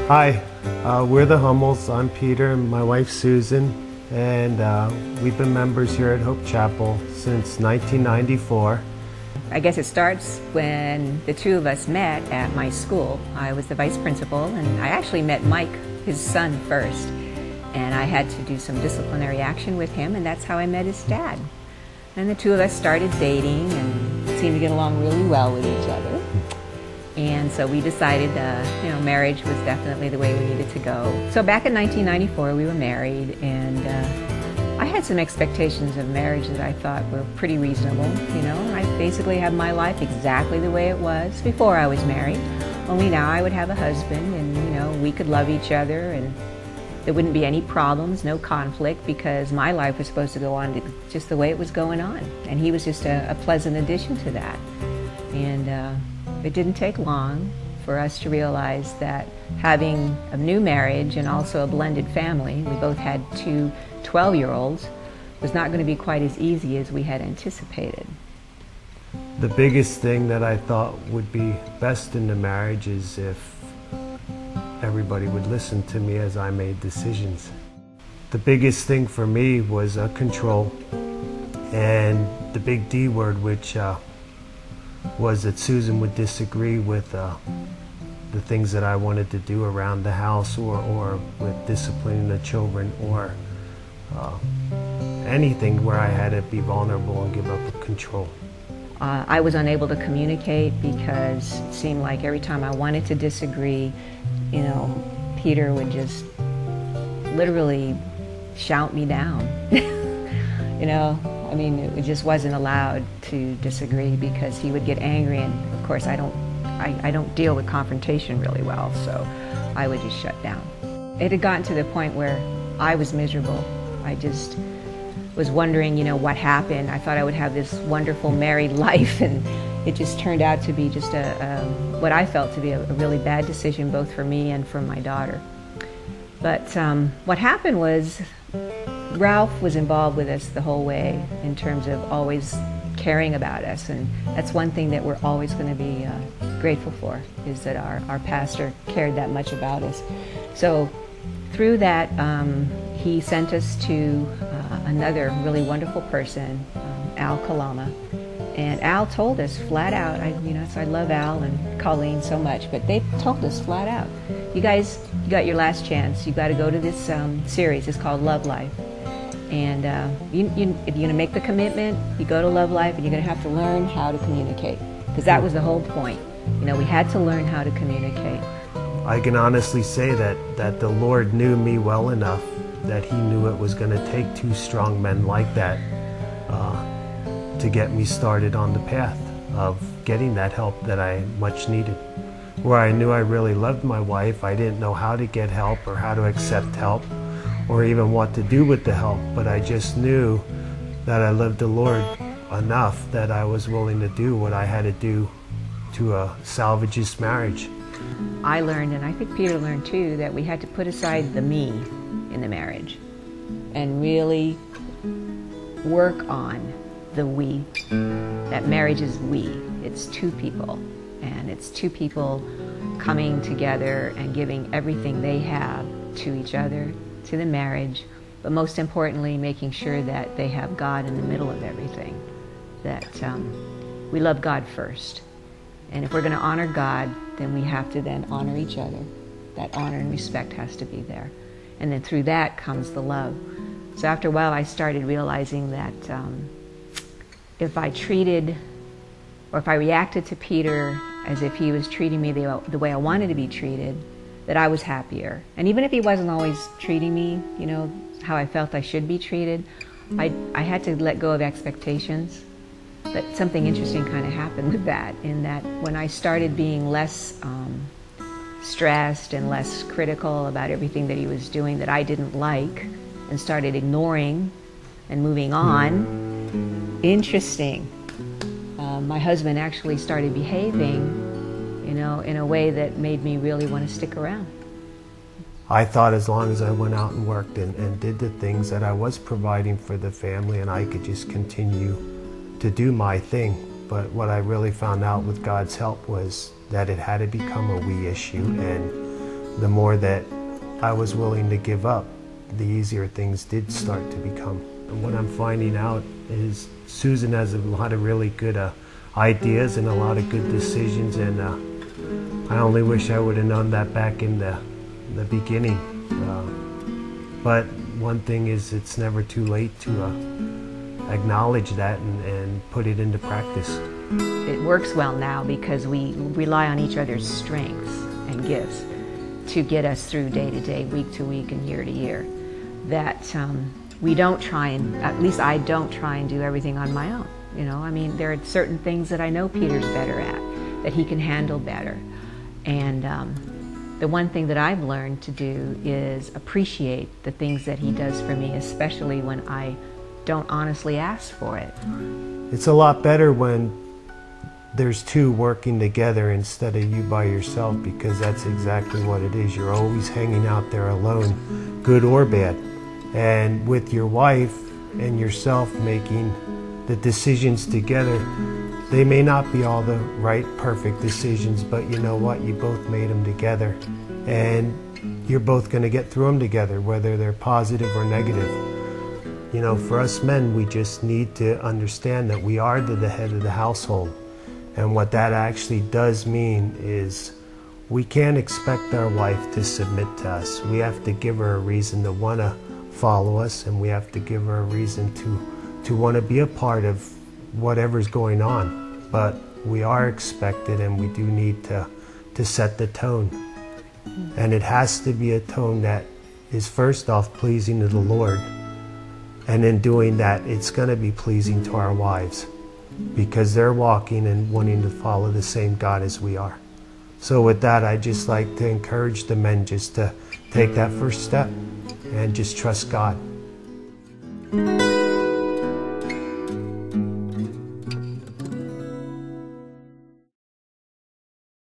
Hi, we're the Hummels. I'm Peter and my wife Susan, and we've been members here at Hope Chapel since 1994. I guess it starts when the two of us met at my school. I was the vice principal, and I actually met Mike, his son, first. And I had to do some disciplinary action with him, and that's how I met his dad. And the two of us started dating and seemed to get along really well with each other. And so we decided, marriage was definitely the way we needed to go. So back in 1994, we were married, and I had some expectations of marriage that I thought were pretty reasonable. I basically had my life exactly the way it was before I was married. Only now I would have a husband, and we could love each other, and there wouldn't be any problems, no conflict, because my life was supposed to go on just the way it was going on. And he was just a pleasant addition to that. And it didn't take long for us to realize that having a new marriage and also a blended family, we both had two 12-year-olds, was not going to be quite as easy as we had anticipated. The biggest thing that I thought would be best in the marriage is if everybody would listen to me as I made decisions. The biggest thing for me was control, and the big D word, which was that Susan would disagree with the things that I wanted to do around the house, or with disciplining the children, or anything where I had to be vulnerable and give up control. I was unable to communicate because it seemed like every time I wanted to disagree, Peter would just literally shout me down. It just wasn't allowed to disagree because he would get angry, and of course I don't deal with confrontation really well, so I would just shut down. It had gotten to the point where I was miserable. I just was wondering, what happened. I thought I would have this wonderful married life, and it just turned out to be just what I felt to be a really bad decision, both for me and for my daughter. But what happened was Ralph was involved with us the whole way in terms of always caring about us, and that's one thing that we're always going to be grateful for, is that our pastor cared that much about us. So through that, he sent us to another really wonderful person, Al Kalama. And Al told us flat out, I love Al and Colleen so much, but they told us flat out, you guys, you got your last chance. You got to go to this series. It's called Love Life. And if you're going to make the commitment, you go to Love Life, and you're going to have to learn how to communicate. Because that was the whole point. We had to learn how to communicate. I can honestly say that the Lord knew me well enough that he knew it was going to take two strong men like that to get me started on the path of getting that help that I much needed. Where I knew I really loved my wife, I didn't know how to get help or how to accept help or even what to do with the help, but I just knew that I loved the Lord enough that I was willing to do what I had to do to salvage this marriage. I learned, and I think Peter learned too, that we had to put aside the me in the marriage and really work on the we. That marriage is we. It's two people, and it's two people coming together and giving everything they have to each other, to the marriage, but most importantly making sure that they have God in the middle of everything, that we love God first. And if we're going to honor God, then we have to then honor each other. That honor and respect has to be there. And then through that comes the love. So after a while I started realizing that if I treated, or if I reacted to Peter as if he was treating me the way I wanted to be treated, that I was happier. And even if he wasn't always treating me, how I felt I should be treated, I had to let go of expectations. But something interesting kind of happened with that, in that when I started being less stressed and less critical about everything that he was doing that I didn't like, and started ignoring and moving on, interesting. My husband actually started behaving, in a way that made me really want to stick around. I thought as long as I went out and worked and did the things that I was providing for the family, and I could just continue to do my thing. But what I really found out with God's help was that it had to become a we issue, and the more that I was willing to give up, the easier things did start to become. And what I'm finding out is Susan has a lot of really good ideas and a lot of good decisions, and I only wish I would have known that back in the beginning. But one thing is, it's never too late to acknowledge that and put it into practice. It works well now because we rely on each other's strengths and gifts to get us through day to day, week to week, and year to year. That we don't try and, at least I don't try and do everything on my own. You know, I mean, there are certain things that I know Peter's better at, that he can handle better. And the one thing that I've learned to do is appreciate the things that he does for me, especially when I don't honestly ask for it. It's a lot better when there's two working together instead of you by yourself, because that's exactly what it is. You're always hanging out there alone, good or bad. And with your wife and yourself making the decisions together, they may not be all the right, perfect decisions, but you know what? You both made them together, and you're both going to get through them together, whether they're positive or negative. You know, for us men, we just need to understand that we are the head of the household. And what that actually does mean is we can't expect our wife to submit to us. We have to give her a reason to want to follow us, and we have to give her a reason to want to be a part of whatever's going on. But we are expected, and we do need to set the tone. And it has to be a tone that is first off pleasing to the Lord. And in doing that, it's going to be pleasing to our wives, because they're walking and wanting to follow the same God as we are. So with that, I'd just like to encourage the men just to take that first step and just trust God.